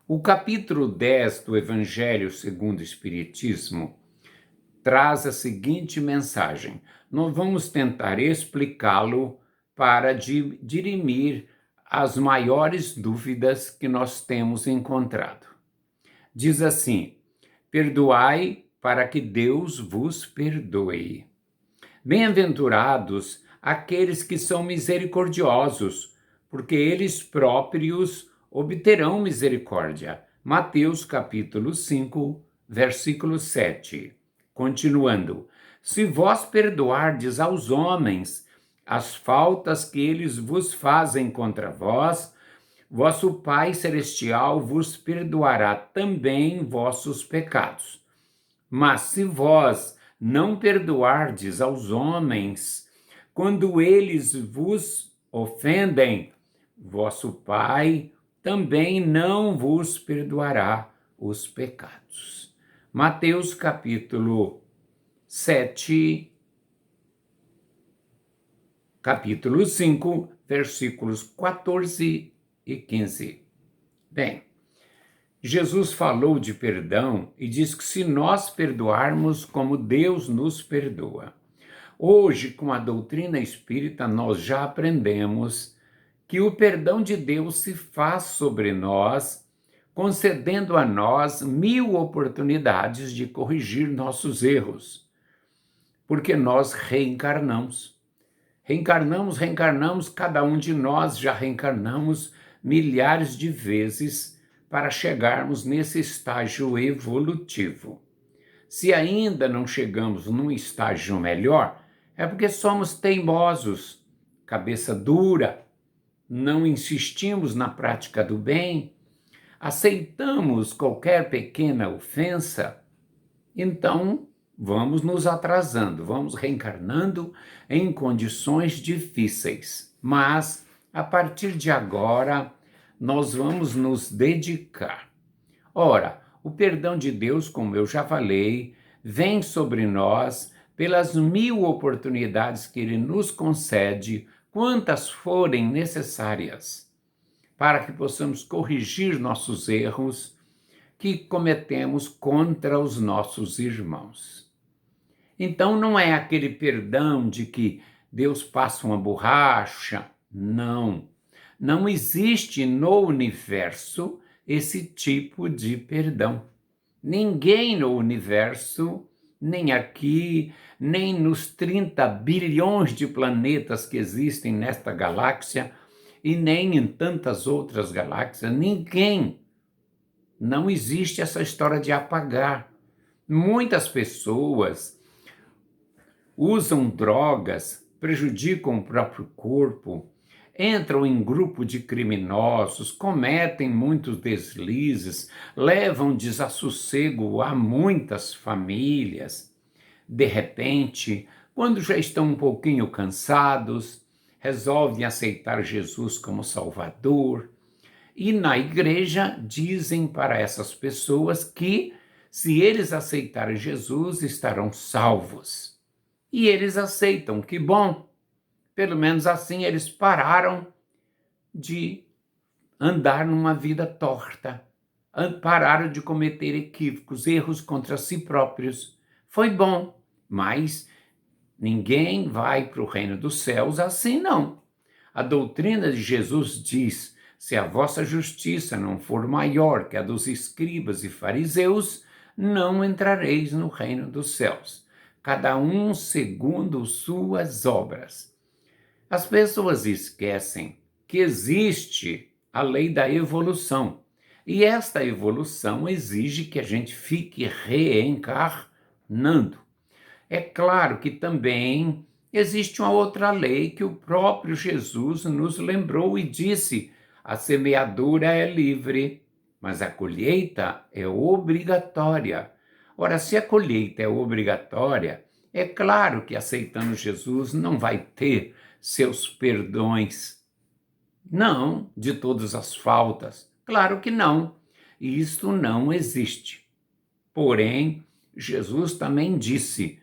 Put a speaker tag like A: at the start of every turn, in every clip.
A: O capítulo 10 do Evangelho segundo o Espiritismo traz a seguinte mensagem. Nós vamos tentar explicá-lo para dirimir as maiores dúvidas que nós temos encontrado. Diz assim: perdoai para que Deus vos perdoe. Bem-aventurados aqueles que são misericordiosos, porque eles próprios obterão misericórdia. Mateus capítulo 5, versículo 7. Continuando: se vós perdoardes aos homens as faltas que eles vos fazem contra vós, vosso Pai Celestial vos perdoará também vossos pecados. Mas se vós não perdoardes aos homens, quando eles vos ofendem, vosso Pai também não vos perdoará os pecados. Mateus capítulo 7, capítulo 5, versículos 14 e 15. Bem, Jesus falou de perdão e diz que se nós perdoarmos como Deus nos perdoa. Hoje, com a doutrina espírita, nós já aprendemos que o perdão de Deus se faz sobre nós, concedendo a nós 1000 oportunidades de corrigir nossos erros, porque nós reencarnamos. Reencarnamos, cada um de nós já reencarnamos milhares de vezes para chegarmos nesse estágio evolutivo. Se ainda não chegamos num estágio melhor, é porque somos teimosos, cabeça dura, não insistimos na prática do bem, aceitamos qualquer pequena ofensa, então vamos nos atrasando, vamos reencarnando em condições difíceis. Mas, a partir de agora, nós vamos nos dedicar. Ora, o perdão de Deus, como eu já falei, vem sobre nós pelas 1000 oportunidades que Ele nos concede, quantas forem necessárias, para que possamos corrigir nossos erros que cometemos contra os nossos irmãos. Então não é aquele perdão de que Deus passa uma borracha, não. Não existe no universo esse tipo de perdão. Ninguém no universo, nem aqui, nem nos 30 bilhões de planetas que existem nesta galáxia, e nem em tantas outras galáxias, ninguém. Não existe essa história de apagar. Muitas pessoas usam drogas, prejudicam o próprio corpo, entram em grupo de criminosos, cometem muitos deslizes, levam desassossego a muitas famílias. De repente, quando já estão um pouquinho cansados, resolvem aceitar Jesus como Salvador. E na igreja dizem para essas pessoas que, se eles aceitarem Jesus, estarão salvos. E eles aceitam, que bom! Pelo menos assim eles pararam de andar numa vida torta, pararam de cometer equívocos, erros contra si próprios. Foi bom, mas ninguém vai para o reino dos céus assim, não. A doutrina de Jesus diz: se a vossa justiça não for maior que a dos escribas e fariseus, não entrareis no reino dos céus. Cada um segundo suas obras. As pessoas esquecem que existe a lei da evolução. E esta evolução exige que a gente fique reencarnando. É claro que também existe uma outra lei que o próprio Jesus nos lembrou e disse: a semeadura é livre, mas a colheita é obrigatória. Ora, se a colheita é obrigatória, é claro que aceitando Jesus não vai ter seus perdões. Não, de todas as faltas. Claro que não. Isto não existe. Porém, Jesus também disse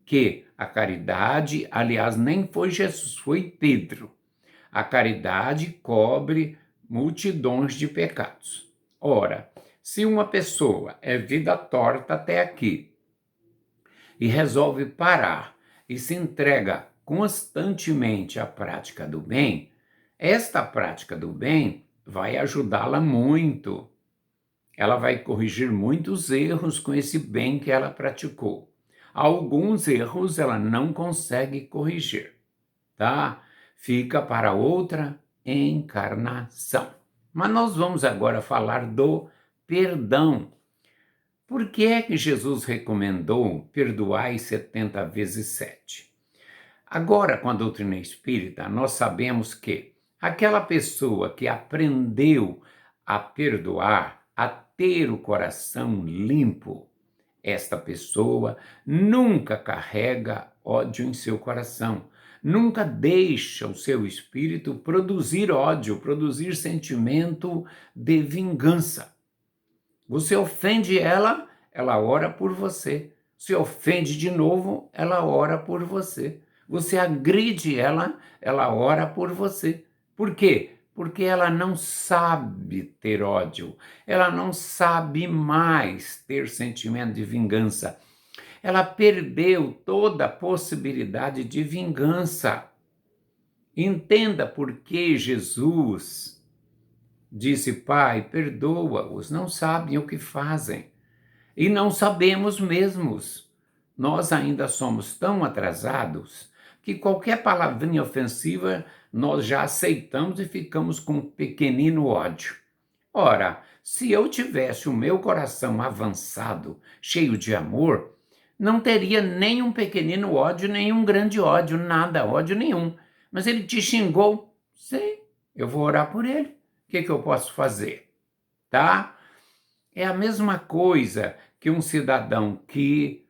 A: que a caridade, aliás, nem foi Jesus, foi Pedro. A caridade cobre multidões de pecados. Ora, Se uma pessoa é vida torta até aqui e resolve parar e se entrega constantemente à prática do bem, esta prática do bem vai ajudá-la muito. Ela vai corrigir muitos erros com esse bem que ela praticou. Alguns erros ela não consegue corrigir, tá? Fica para outra encarnação. Mas nós vamos agora falar do perdão. Por que é que Jesus recomendou perdoar 70 vezes 7? Agora, com a doutrina espírita, nós sabemos que aquela pessoa que aprendeu a perdoar, a ter o coração limpo, esta pessoa nunca carrega ódio em seu coração, nunca deixa o seu espírito produzir ódio, produzir sentimento de vingança. Você ofende ela, ela ora por você. Se ofende de novo, ela ora por você. Você agride ela, ela ora por você. Por quê? Porque ela não sabe ter ódio, ela não sabe mais ter sentimento de vingança. Ela perdeu toda a possibilidade de vingança. Entenda por que Jesus disse: Pai, perdoa-os, não sabem o que fazem. E não sabemos mesmos. Nós ainda somos tão atrasados que qualquer palavrinha ofensiva nós já aceitamos e ficamos com um pequenino ódio. Ora, se eu tivesse o meu coração avançado, cheio de amor, não teria nem um pequenino ódio, nem um grande ódio, nada, ódio nenhum. Mas ele te xingou, sim, eu vou orar por ele. O que eu posso fazer? Tá? É a mesma coisa que um cidadão que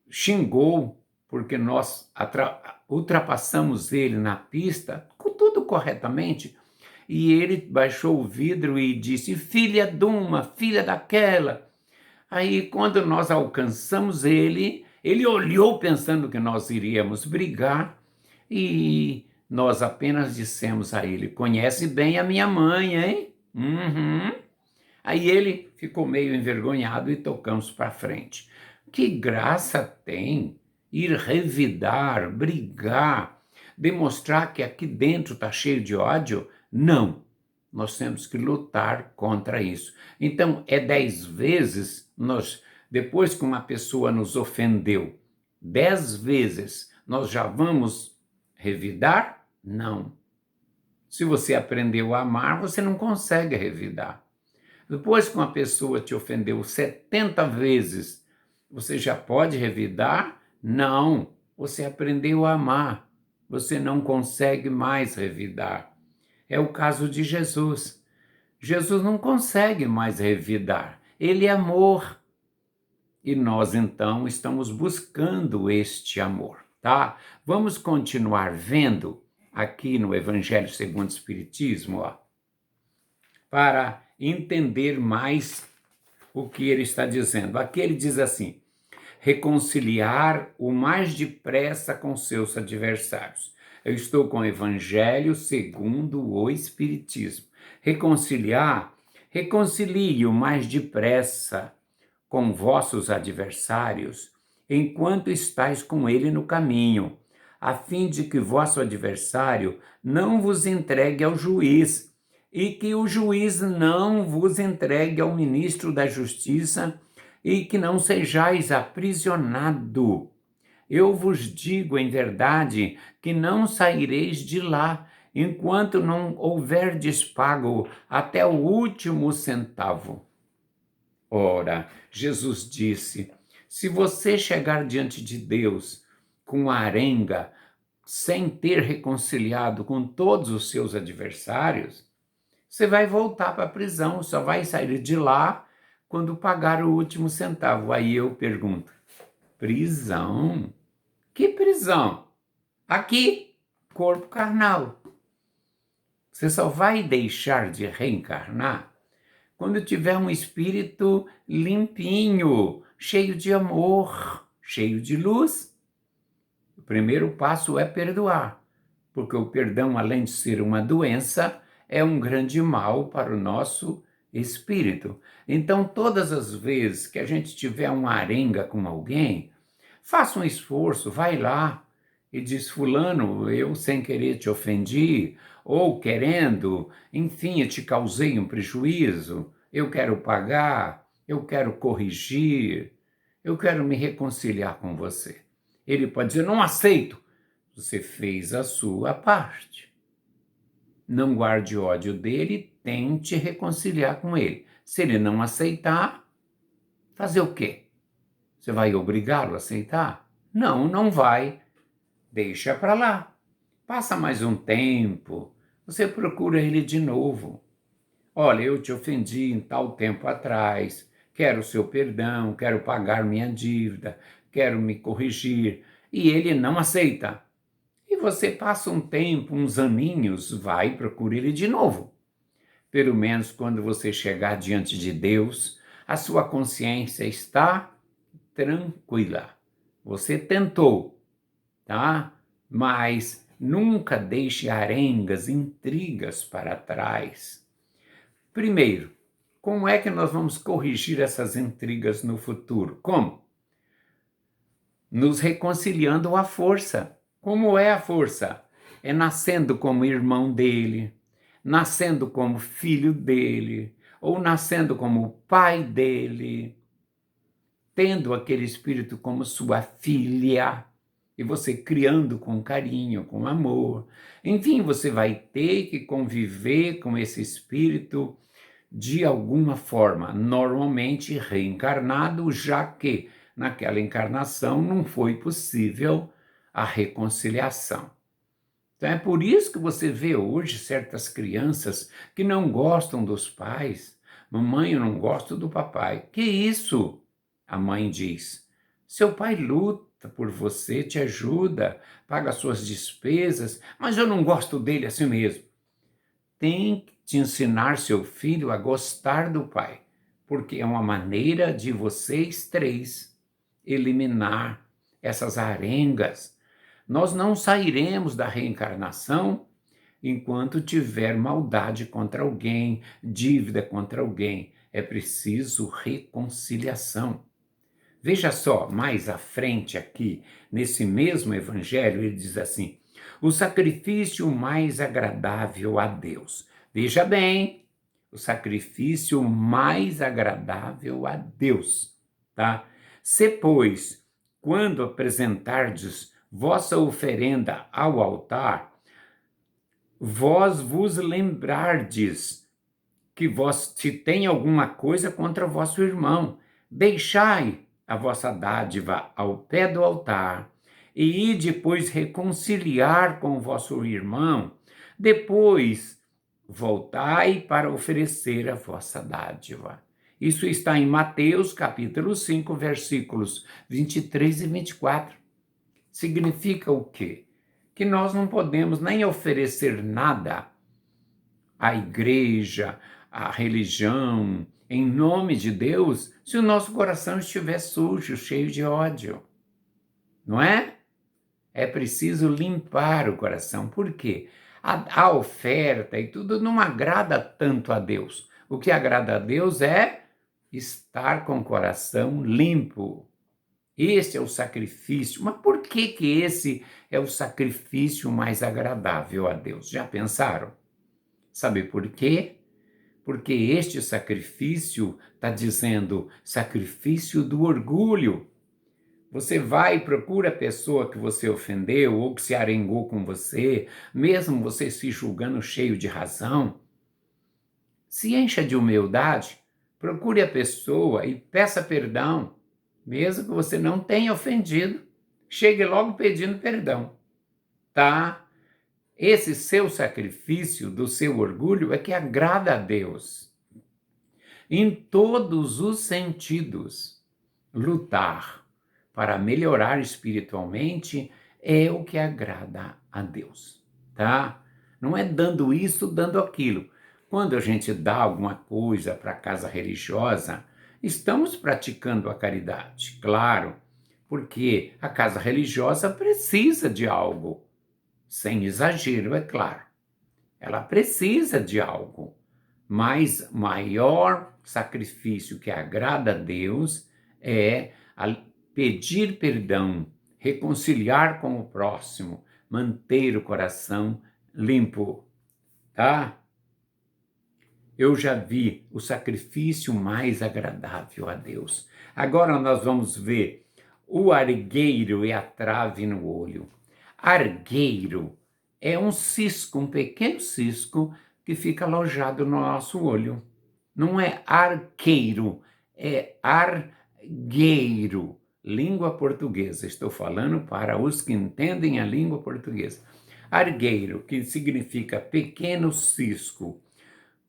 A: xingou porque nós ultrapassamos ele na pista, tudo corretamente, e ele baixou o vidro e disse: filha de uma, filha daquela. Aí, quando nós alcançamos ele, ele olhou pensando que nós iríamos brigar e nós apenas dissemos a ele: conhece bem a minha mãe, hein? Uhum. Aí ele ficou meio envergonhado e tocamos para frente. Que graça tem ir revidar, brigar, demonstrar que aqui dentro está cheio de ódio? Não, nós temos que lutar contra isso. Então, 10 vezes, depois que uma pessoa nos ofendeu, 10 vezes nós já vamos revidar? Não. Se você aprendeu a amar, você não consegue revidar. Depois que uma pessoa te ofendeu 70 vezes, você já pode revidar? Não, você aprendeu a amar. Você não consegue mais revidar. É o caso de Jesus. Jesus não consegue mais revidar. Ele é amor. E nós, então, estamos buscando este amor, tá? Vamos continuar vendo aqui no Evangelho segundo o Espiritismo, ó, para entender mais o que ele está dizendo. Aqui ele diz assim: reconciliar o mais depressa com seus adversários. Eu estou com o Evangelho segundo o Espiritismo. Reconcilie o mais depressa com vossos adversários, enquanto estáis com ele no caminho, a fim de que vosso adversário não vos entregue ao juiz, e que o juiz não vos entregue ao ministro da Justiça, e que não sejais aprisionado. Eu vos digo em verdade que não saireis de lá, enquanto não houverdes pago até o último centavo. Ora, Jesus disse: se você chegar diante de Deus com a arenga, sem ter reconciliado com todos os seus adversários, você vai voltar para a prisão, só vai sair de lá quando pagar o último centavo. Aí eu pergunto: prisão? Que prisão? Aqui, corpo carnal. Você só vai deixar de reencarnar quando tiver um espírito limpinho, cheio de amor, cheio de luz. O primeiro passo é perdoar, porque o perdão, além de ser uma doença, é um grande mal para o nosso espírito. Então, todas as vezes que a gente tiver uma arenga com alguém, faça um esforço, vai lá e diz: fulano, eu sem querer te ofendi, ou querendo, enfim, eu te causei um prejuízo, eu quero pagar, eu quero corrigir, eu quero me reconciliar com você. Ele pode dizer: não aceito. Você fez a sua parte. Não guarde ódio dele, tente reconciliar com ele. Se ele não aceitar, fazer o quê? Você vai obrigá-lo a aceitar? Não, não vai. Deixa para lá. Passa mais um tempo. Você procura ele de novo. Olha, eu te ofendi em tal tempo atrás. Quero o seu perdão, quero pagar minha dívida, quero me corrigir. E ele não aceita. E você passa um tempo, uns aninhos, vai e procura ele de novo. Pelo menos quando você chegar diante de Deus, a sua consciência está tranquila. Você tentou, tá? Mas nunca deixe arengas, intrigas para trás. Primeiro, como é que nós vamos corrigir essas intrigas no futuro? Como? Nos reconciliando à força. Como é a força? É nascendo como irmão dele, nascendo como filho dele, ou nascendo como pai dele, tendo aquele espírito como sua filha, e você criando com carinho, com amor. Enfim, você vai ter que conviver com esse espírito de alguma forma, normalmente reencarnado, já que naquela encarnação não foi possível a reconciliação. Então é por isso que você vê hoje certas crianças que não gostam dos pais. Mamãe, eu não gosto do papai. Que isso? A mãe diz. Seu pai luta por você, te ajuda, paga suas despesas, mas eu não gosto dele assim mesmo. Tem que te ensinar seu filho a gostar do pai, porque é uma maneira de vocês três eliminar essas arengas. Nós não sairemos da reencarnação enquanto tiver maldade contra alguém, dívida contra alguém. É preciso reconciliação. Veja só, mais à frente aqui, nesse mesmo evangelho, ele diz assim: o sacrifício mais agradável a Deus. Veja bem, o sacrifício mais agradável a Deus, tá? Se, pois, quando apresentardes vossa oferenda ao altar, vós vos lembrardes que vós se tem alguma coisa contra vosso irmão, deixai a vossa dádiva ao pé do altar e ide depois reconciliar com o vosso irmão, depois voltai para oferecer a vossa dádiva. Isso está em Mateus capítulo 5, versículos 23 e 24. Significa o quê? Que nós não podemos nem oferecer nada à igreja, à religião, em nome de Deus, se o nosso coração estiver sujo, cheio de ódio. Não é? É preciso limpar o coração. Por quê? A oferta e tudo não agrada tanto a Deus. O que agrada a Deus é estar com o coração limpo. Esse é o sacrifício. Mas por que esse é o sacrifício mais agradável a Deus? Já pensaram? Sabe por quê? Porque este sacrifício está dizendo sacrifício do orgulho. Você vai e procura a pessoa que você ofendeu ou que se arengou com você, mesmo você se julgando cheio de razão. Se encha de humildade, procure a pessoa e peça perdão, mesmo que você não tenha ofendido. Chegue logo pedindo perdão, tá? Esse seu sacrifício do seu orgulho é que agrada a Deus. Em todos os sentidos, lutar para melhorar espiritualmente é o que agrada a Deus, tá? Não é dando isso, dando aquilo. Quando a gente dá alguma coisa para a casa religiosa, estamos praticando a caridade, claro, porque a casa religiosa precisa de algo, sem exagero, é claro. Ela precisa de algo, Mas maior sacrifício que agrada a Deus é pedir perdão, reconciliar com o próximo, manter o coração limpo, tá? Eu já vi o sacrifício mais agradável a Deus. Agora nós vamos ver o argueiro e a trave no olho. Argueiro é um cisco, um pequeno cisco que fica alojado no nosso olho. Não é arqueiro, é argueiro. Língua portuguesa. Estou falando para os que entendem a língua portuguesa. Argueiro, que significa pequeno cisco.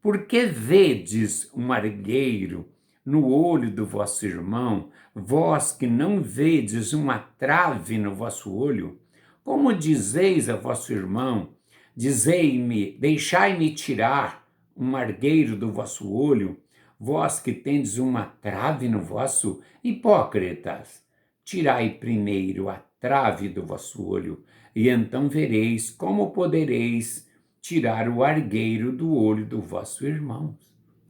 A: Por que vedes um argueiro no olho do vosso irmão, vós que não vedes uma trave no vosso olho? Como dizeis a vosso irmão, dizei-me, deixai-me tirar um argueiro do vosso olho, vós que tendes uma trave no vosso? Hipócritas, tirai primeiro a trave do vosso olho, e então vereis como podereis tirar o argueiro do olho do vosso irmão.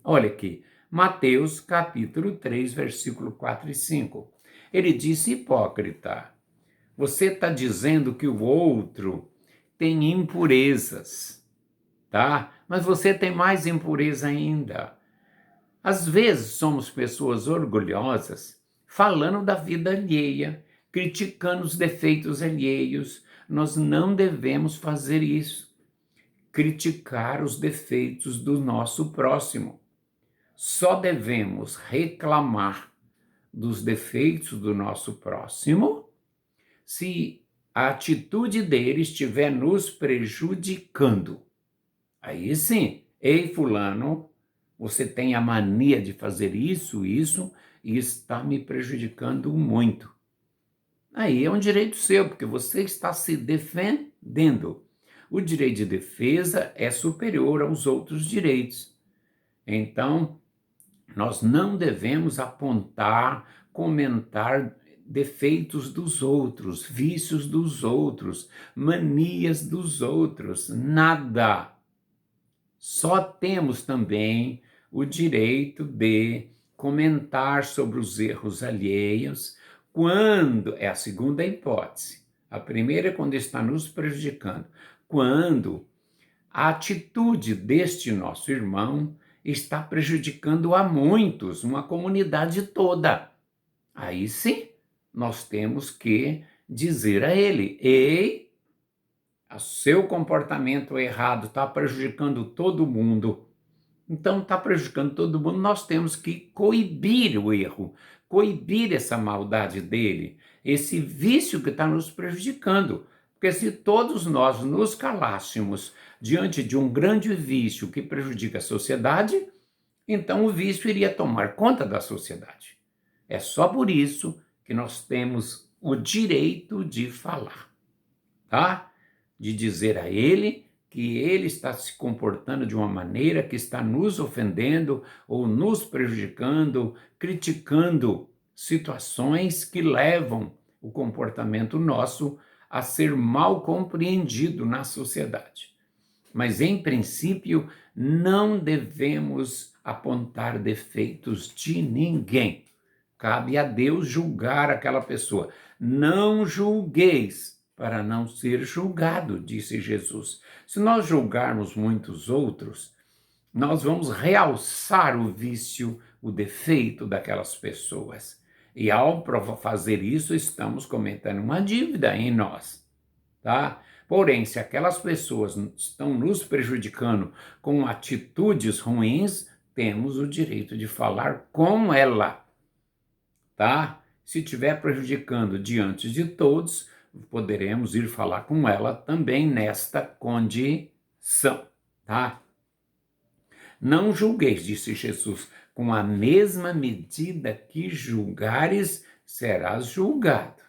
A: Olha aqui, Mateus capítulo 3, versículo 4 e 5. Ele disse, hipócrita, você está dizendo que o outro tem impurezas, tá? Mas você tem mais impureza ainda. Às vezes somos pessoas orgulhosas, falando da vida alheia, criticando os defeitos alheios. Nós não devemos fazer isso. Criticar os defeitos do nosso próximo. Só devemos reclamar dos defeitos do nosso próximo se a atitude dele estiver nos prejudicando. Aí sim, ei fulano, você tem a mania de fazer isso, e está me prejudicando muito. Aí é um direito seu, porque você está se defendendo. O direito de defesa é superior aos outros direitos. Então, nós não devemos apontar, comentar defeitos dos outros, vícios dos outros, manias dos outros, nada. Só temos também o direito de comentar sobre os erros alheios quando, é a segunda hipótese. A primeira é quando está nos prejudicando. Quando a atitude deste nosso irmão está prejudicando a muitos, uma comunidade toda. Aí sim, nós temos que dizer a ele, ei, o seu comportamento errado está prejudicando todo mundo. Então, está prejudicando todo mundo, nós temos que coibir o erro, coibir essa maldade dele, esse vício que está nos prejudicando. Porque se todos nós nos calássemos diante de um grande vício que prejudica a sociedade, então o vício iria tomar conta da sociedade. É só por isso que nós temos o direito de falar, tá? De dizer a ele que ele está se comportando de uma maneira que está nos ofendendo ou nos prejudicando, criticando situações que levam o comportamento nosso a ser mal compreendido na sociedade. Mas, em princípio, não devemos apontar defeitos de ninguém. Cabe a Deus julgar aquela pessoa. Não julgueis para não ser julgado, disse Jesus. Se nós julgarmos muitos outros, nós vamos realçar o vício, o defeito daquelas pessoas. E ao fazer isso, estamos cometendo uma dívida em nós, tá? Porém, se aquelas pessoas estão nos prejudicando com atitudes ruins, temos o direito de falar com ela, tá? Se estiver prejudicando diante de todos, poderemos ir falar com ela também nesta condição, tá? Não julgueis, disse Jesus, com a mesma medida que julgares, serás julgado.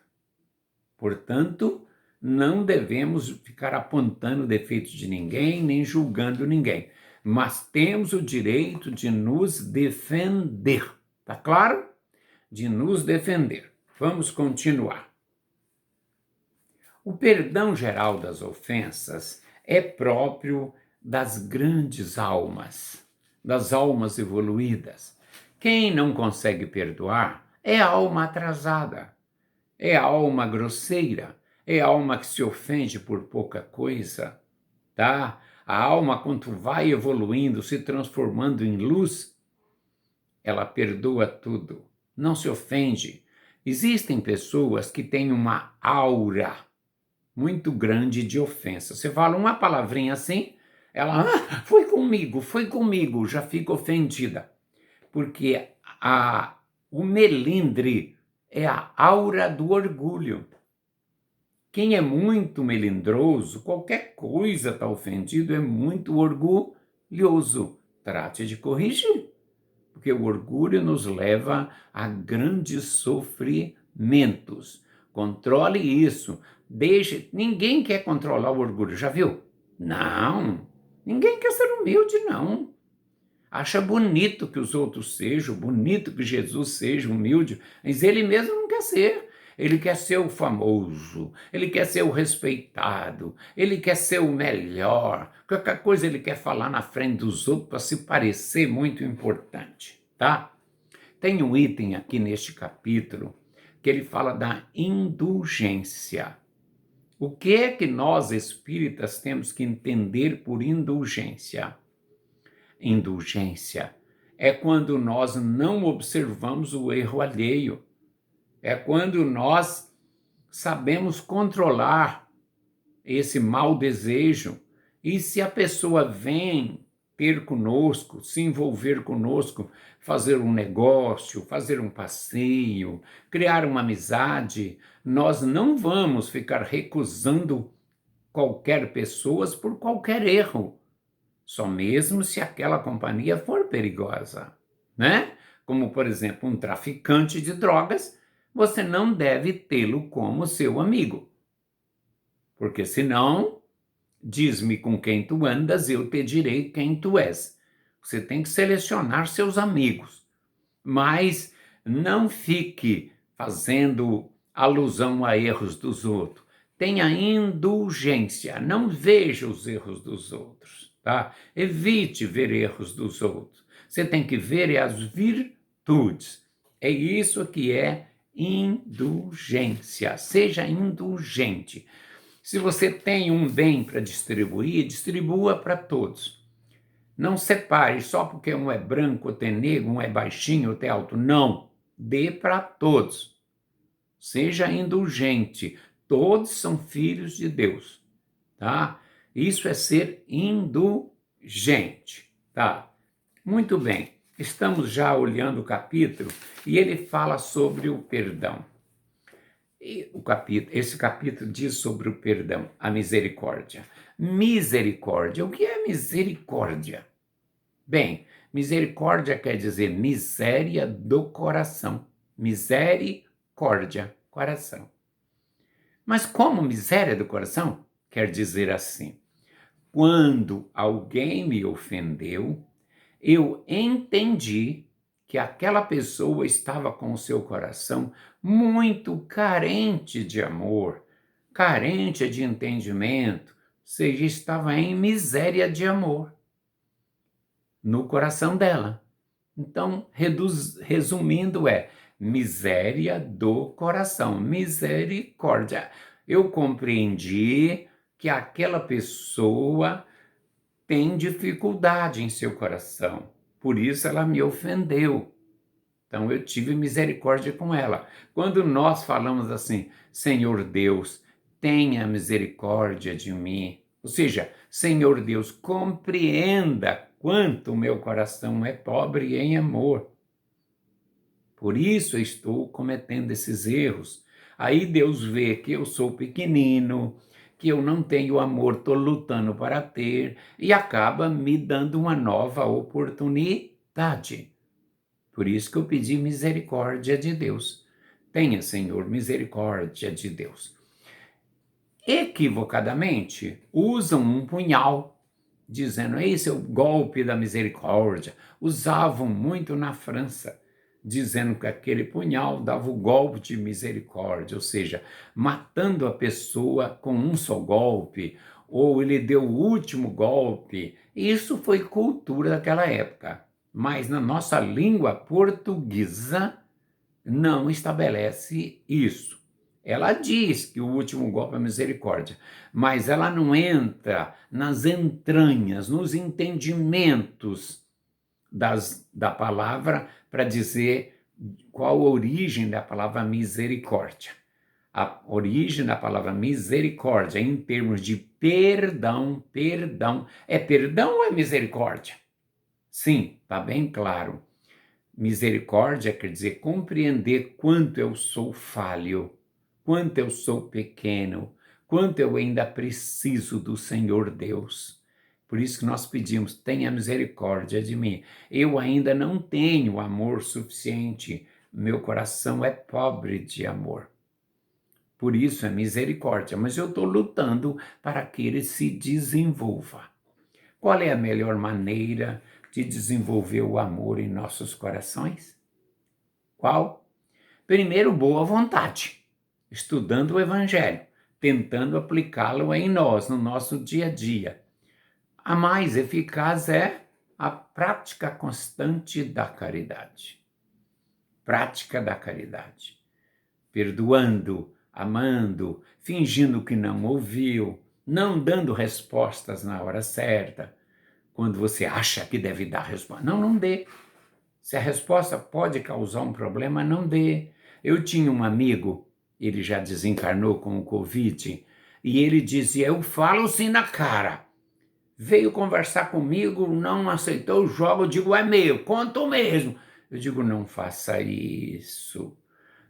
A: Portanto, não devemos ficar apontando defeitos de ninguém, nem julgando ninguém, mas temos o direito de nos defender, tá claro? De nos defender. Vamos continuar. O perdão geral das ofensas é próprio das grandes almas, das almas evoluídas. Quem não consegue perdoar é a alma atrasada, é a alma grosseira, é a alma que se ofende por pouca coisa, tá? A alma, quando vai evoluindo, se transformando em luz, ela perdoa tudo, não se ofende. Existem pessoas que têm uma aura muito grande de ofensa. Você fala uma palavrinha assim, ela, foi comigo, já fica ofendida. Porque o melindre é a aura do orgulho. Quem é muito melindroso, qualquer coisa está ofendido, é muito orgulhoso. Trate de corrigir, porque o orgulho nos leva a grandes sofrimentos. Controle isso. Ninguém quer controlar o orgulho, já viu? Não, ninguém quer ser humilde, não. Acha bonito que os outros sejam, bonito que Jesus seja humilde, mas ele mesmo não quer ser. Ele quer ser o famoso, ele quer ser o respeitado, ele quer ser o melhor. Qualquer coisa ele quer falar na frente dos outros para se parecer muito importante, tá? Tem um item aqui neste capítulo que ele fala da indulgência. O que é que nós espíritas temos que entender por indulgência? Indulgência é quando nós não observamos o erro alheio. É quando nós sabemos controlar esse mau desejo. E se a pessoa vem ter conosco, se envolver conosco, fazer um negócio, fazer um passeio, criar uma amizade, nós não vamos ficar recusando qualquer pessoa por qualquer erro. Só mesmo se aquela companhia for perigosa, né? Como, por exemplo, um traficante de drogas, você não deve tê-lo como seu amigo. Porque senão, diz-me com quem tu andas, eu te direi quem tu és. Você tem que selecionar seus amigos, mas não fique fazendo alusão a erros dos outros. Tenha indulgência, não veja os erros dos outros, tá? Evite ver erros dos outros. Você tem que ver as virtudes. É isso que é indulgência. Seja indulgente. Se você tem um bem para distribuir, distribua para todos. Não separe só porque um é branco, outro é negro, um é baixinho, outro é alto. Não. Dê para todos. Seja indulgente. Todos são filhos de Deus, tá? Isso é ser indulgente, tá? Muito bem. Estamos já olhando o capítulo e ele fala sobre o perdão. E esse capítulo diz sobre o perdão, a misericórdia. Misericórdia. O que é misericórdia? Bem, misericórdia quer dizer miséria do coração. Misericórdia, coração. Mas como miséria do coração? Quer dizer assim, quando alguém me ofendeu, eu entendi que aquela pessoa estava com o seu coração muito carente de amor, carente de entendimento, ou seja, estava em miséria de amor no coração dela. Então, resumindo, é miséria do coração, misericórdia. Eu compreendi que aquela pessoa tem dificuldade em seu coração, por isso ela me ofendeu. Então eu tive misericórdia com ela. Quando nós falamos assim, Senhor Deus, tenha misericórdia de mim, ou seja, Senhor Deus, compreenda quanto o meu coração é pobre em amor. Por isso eu estou cometendo esses erros. Aí Deus vê que eu sou pequenino, que eu não tenho amor, estou lutando para ter, e acaba me dando uma nova oportunidade. Por isso que eu pedi misericórdia de Deus. Tenha, Senhor, misericórdia de Deus. Equivocadamente, usam um punhal, dizendo, esse é o golpe da misericórdia. Usavam muito na França, dizendo que aquele punhal dava o golpe de misericórdia, ou seja, matando a pessoa com um só golpe, ou ele deu o último golpe, Isso foi cultura daquela época, mas na nossa língua portuguesa não estabelece isso. Ela diz que o último golpe é misericórdia, mas ela não entra nas entranhas, nos entendimentos da palavra para dizer qual a origem da palavra misericórdia. A origem da palavra misericórdia, em termos de perdão, é perdão ou é misericórdia? Sim, está bem claro. Misericórdia quer dizer compreender quanto eu sou falho, quanto eu sou pequeno, quanto eu ainda preciso do Senhor Deus. Por isso que nós pedimos, tenha misericórdia de mim. Eu ainda não tenho amor suficiente, meu coração é pobre de amor. Por isso é misericórdia, mas eu estou lutando para que ele se desenvolva. Qual é a melhor maneira de desenvolver o amor em nossos corações? Qual? Primeiro, boa vontade, estudando o Evangelho, tentando aplicá-lo em nós, no nosso dia a dia. A mais eficaz é a prática constante da caridade. Prática da caridade. Perdoando, amando, fingindo que não ouviu, não dando respostas na hora certa. Quando você acha que deve dar resposta, não dê. Se a resposta pode causar um problema, não dê. Eu tinha um amigo, ele já desencarnou com o Covid, e ele dizia, eu falo sim na cara. Veio conversar comigo, não aceitou o jogo, eu digo, é meu, conto mesmo. Eu digo, não faça isso.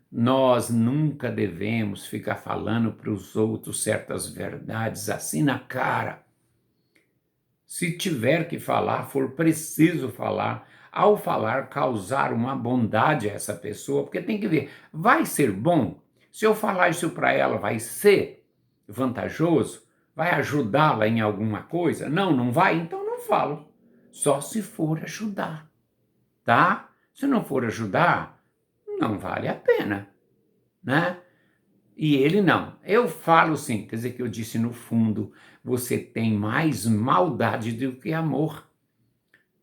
A: Nós nunca devemos ficar falando para os outros certas verdades assim na cara. Se tiver que falar, for preciso falar, ao falar, causar uma bondade a essa pessoa, porque tem que ver, vai ser bom? Se eu falar isso para ela, vai ser vantajoso? Vai ajudá-la em alguma coisa? Não vai? Então não falo. Só se for ajudar, tá? Se não for ajudar, não vale a pena, né? E ele não. Eu falo sim, quer dizer que eu disse no fundo, você tem mais maldade do que amor.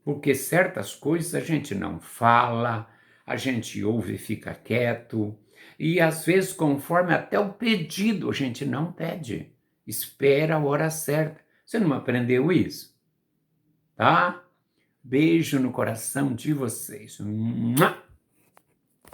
A: Porque certas coisas a gente não fala, a gente ouve e fica quieto, e às vezes conforme até o pedido a gente não pede. Espera a hora certa. Você não aprendeu isso? Tá? Beijo no coração de vocês. Mua!